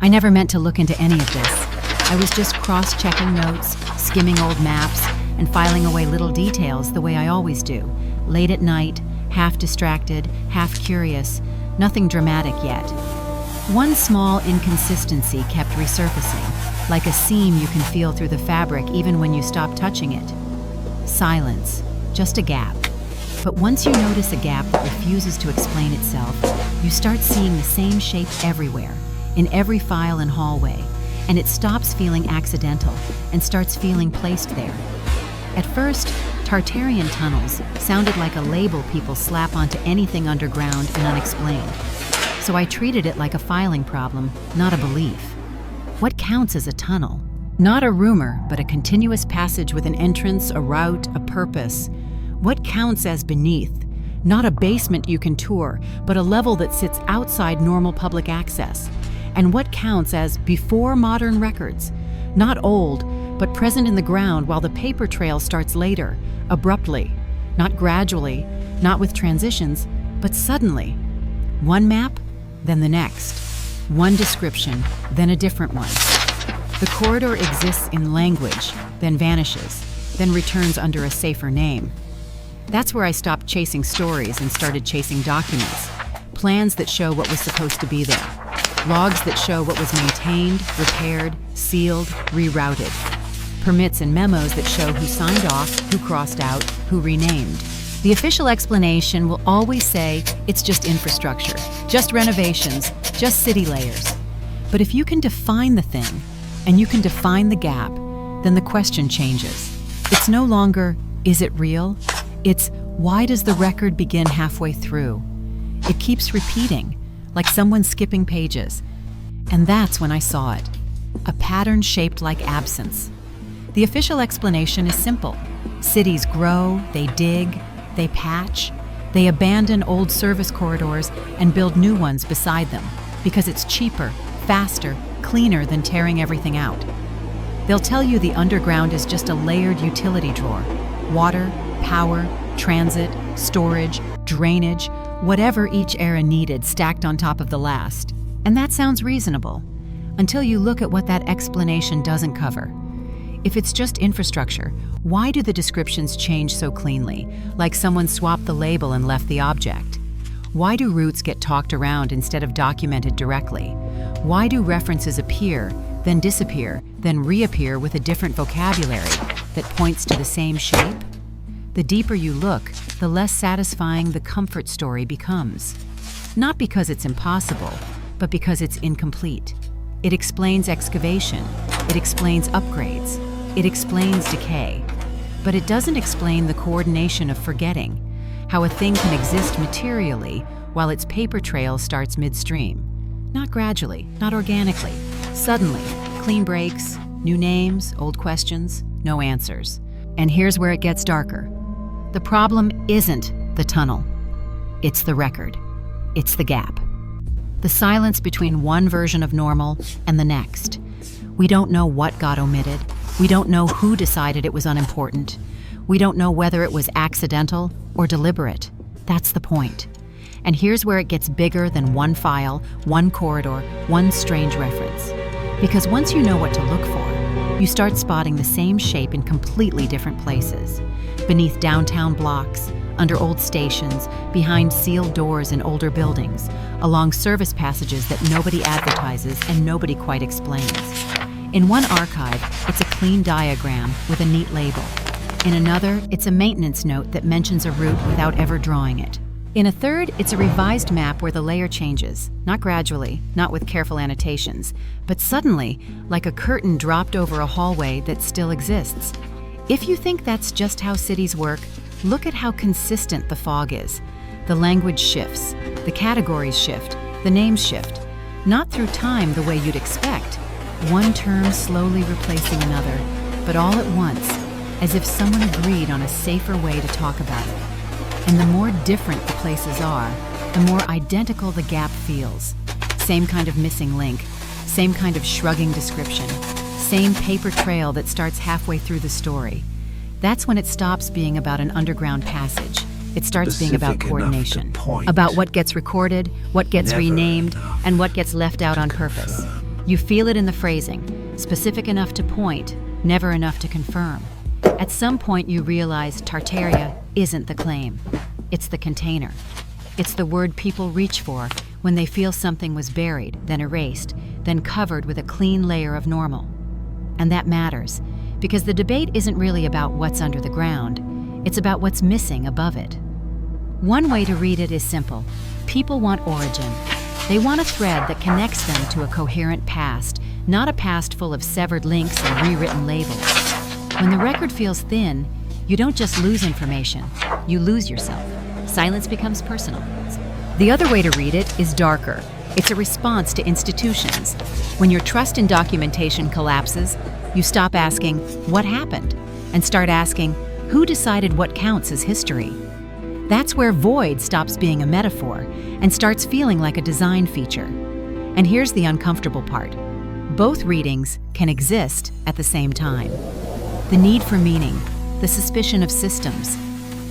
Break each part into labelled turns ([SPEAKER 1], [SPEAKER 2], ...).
[SPEAKER 1] I never meant to look into any of this. I was just cross-checking notes, skimming old maps, and filing away little details the way I always do. Late at night, half distracted, half curious, nothing dramatic yet. One small inconsistency kept resurfacing, like a seam you can feel through the fabric even when you stop touching it. Silence, just a gap. But once you notice a gap that refuses to explain itself, you start seeing the same shape everywhere, in every file and hallway, and it stops feeling accidental and starts feeling placed there. At first, Tartarian tunnels sounded like a label people slap onto anything underground and unexplained. So I treated it like a filing problem, not a belief. What counts as a tunnel? Not a rumor, but a continuous passage with an entrance, a route, a purpose. What counts as beneath? Not a basement you can tour, but a level that sits outside normal public access. And what counts as before modern records? Not old, but present in the ground while the paper trail starts later, abruptly. Not gradually, not with transitions, but suddenly. One map, then the next. One description, then a different one. The corridor exists in language, then vanishes, then returns under a safer name. That's where I stopped chasing stories and started chasing documents. Plans that show what was supposed to be there. Logs that show what was maintained, repaired, sealed, rerouted. Permits and memos that show who signed off, who crossed out, who renamed. The official explanation will always say it's just infrastructure, just renovations, just city layers. But if you can define the thing, and you can define the gap, then the question changes. It's no longer, is it real? It's, why does the record begin halfway through? It keeps repeating, like someone skipping pages. And that's when I saw it. A pattern shaped like absence. The official explanation is simple. Cities grow, they dig, they patch, they abandon old service corridors and build new ones beside them because it's cheaper, faster, cleaner than tearing everything out. They'll tell you the underground is just a layered utility drawer. Water, power, transit, storage, drainage, whatever each era needed stacked on top of the last. And that sounds reasonable, until you look at what that explanation doesn't cover. If it's just infrastructure, why do the descriptions change so cleanly, like someone swapped the label and left the object? Why do routes get talked around instead of documented directly? Why do references appear, then disappear, then reappear with a different vocabulary that points to the same shape? The deeper you look, the less satisfying the comfort story becomes. Not because it's impossible, but because it's incomplete. It explains excavation, it explains upgrades, it explains decay. But it doesn't explain the coordination of forgetting, how a thing can exist materially while its paper trail starts midstream. Not gradually, not organically, suddenly, clean breaks, new names, old questions, no answers. And here's where it gets darker. The problem isn't the tunnel. It's the record. It's the gap. The silence between one version of normal and the next. We don't know what got omitted. We don't know who decided it was unimportant. We don't know whether it was accidental or deliberate. That's the point. And here's where it gets bigger than one file, one corridor, one strange reference. Because once you know what to look for, you start spotting the same shape in completely different places. Beneath downtown blocks, under old stations, behind sealed doors in older buildings, along service passages that nobody advertises and nobody quite explains. In one archive, it's a clean diagram with a neat label. In another, it's a maintenance note that mentions a route without ever drawing it. In a third, it's a revised map where the layer changes, not gradually, not with careful annotations, but suddenly, like a curtain dropped over a hallway that still exists. If you think that's just how cities work, look at how consistent the fog is. The language shifts, the categories shift, the names shift. Not through time the way you'd expect. One term slowly replacing another, but all at once, as if someone agreed on a safer way to talk about it. And the more different the places are, the more identical the gap feels. Same kind of missing link, same kind of shrugging description, same paper trail that starts halfway through the story. That's when it stops being about an underground passage. It starts being about coordination, about what gets recorded, what gets renamed, and what gets left out on purpose. You feel it in the phrasing, specific enough to point, never enough to confirm. At some point you realize Tartaria isn't the claim. It's the container. It's the word people reach for when they feel something was buried, then erased, then covered with a clean layer of normal. And that matters, because the debate isn't really about what's under the ground, it's about what's missing above it. One way to read it is simple. People want origin. They want a thread that connects them to a coherent past, not a past full of severed links and rewritten labels. When the record feels thin, you don't just lose information, you lose yourself. Silence becomes personal. The other way to read it is darker. It's a response to institutions. When your trust in documentation collapses, you stop asking, what happened? And start asking, who decided what counts as history? That's where void stops being a metaphor and starts feeling like a design feature. And here's the uncomfortable part. Both readings can exist at the same time. The need for meaning, the suspicion of systems.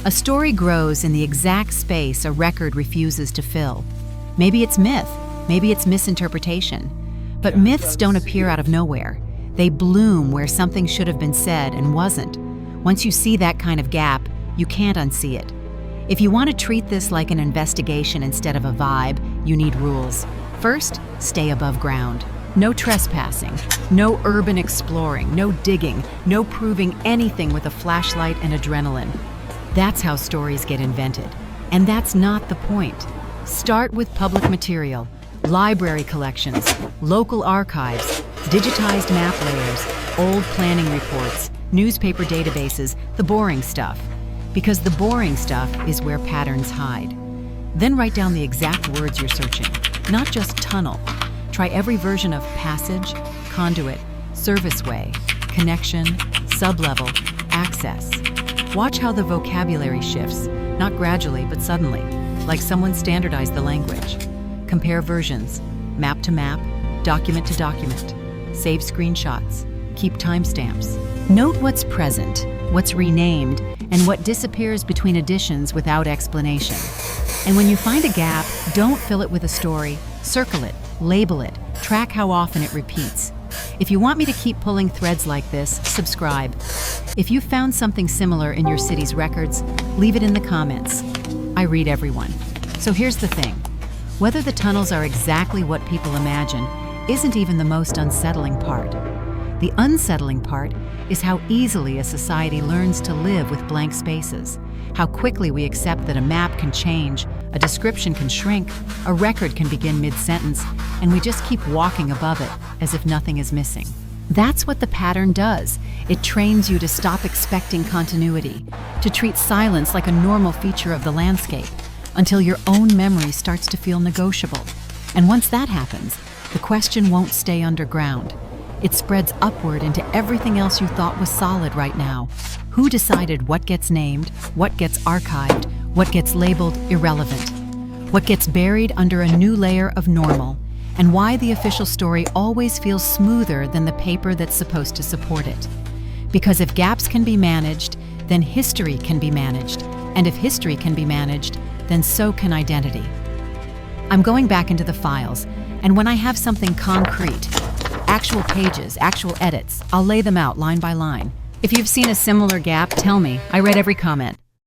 [SPEAKER 1] A story grows in the exact space a record refuses to fill. Maybe it's myth, maybe it's misinterpretation. But myths don't appear out of nowhere. They bloom where something should have been said and wasn't. Once you see that kind of gap, you can't unsee it. If you want to treat this like an investigation instead of a vibe, you need rules. First, stay above ground. No trespassing, no urban exploring, no digging, no proving anything with a flashlight and adrenaline. That's how stories get invented. And that's not the point. Start with public material, library collections, local archives, digitized map layers, old planning reports, newspaper databases, the boring stuff. Because the boring stuff is where patterns hide. Then write down the exact words you're searching, not just tunnel. Try every version of passage, conduit, serviceway, connection, sublevel, access. Watch how the vocabulary shifts, not gradually but suddenly, like someone standardized the language. Compare versions, map to map, document to document. Save screenshots, keep timestamps. Note what's present, what's renamed, and what disappears between editions without explanation. And when you find a gap, don't fill it with a story, circle it, label it, track how often it repeats. If you want me to keep pulling threads like this, subscribe. If you found something similar in your city's records, leave it in the comments. I read everyone. So here's the thing. Whether the tunnels are exactly what people imagine isn't even the most unsettling part. The unsettling part is how easily a society learns to live with blank spaces, how quickly we accept that a map can change, a description can shrink, a record can begin mid-sentence, and we just keep walking above it as if nothing is missing. That's what the pattern does. It trains you to stop expecting continuity, to treat silence like a normal feature of the landscape, until your own memory starts to feel negotiable. And once that happens, the question won't stay underground. It spreads upward into everything else you thought was solid right now. Who decided what gets named, what gets archived, what gets labeled irrelevant? What gets buried under a new layer of normal? And why the official story always feels smoother than the paper that's supposed to support it? Because if gaps can be managed, then history can be managed. And if history can be managed, then so can identity. I'm going back into the files, and when I have something concrete, actual pages, actual edits, I'll lay them out line by line. If you've seen a similar gap, tell me. I read every comment.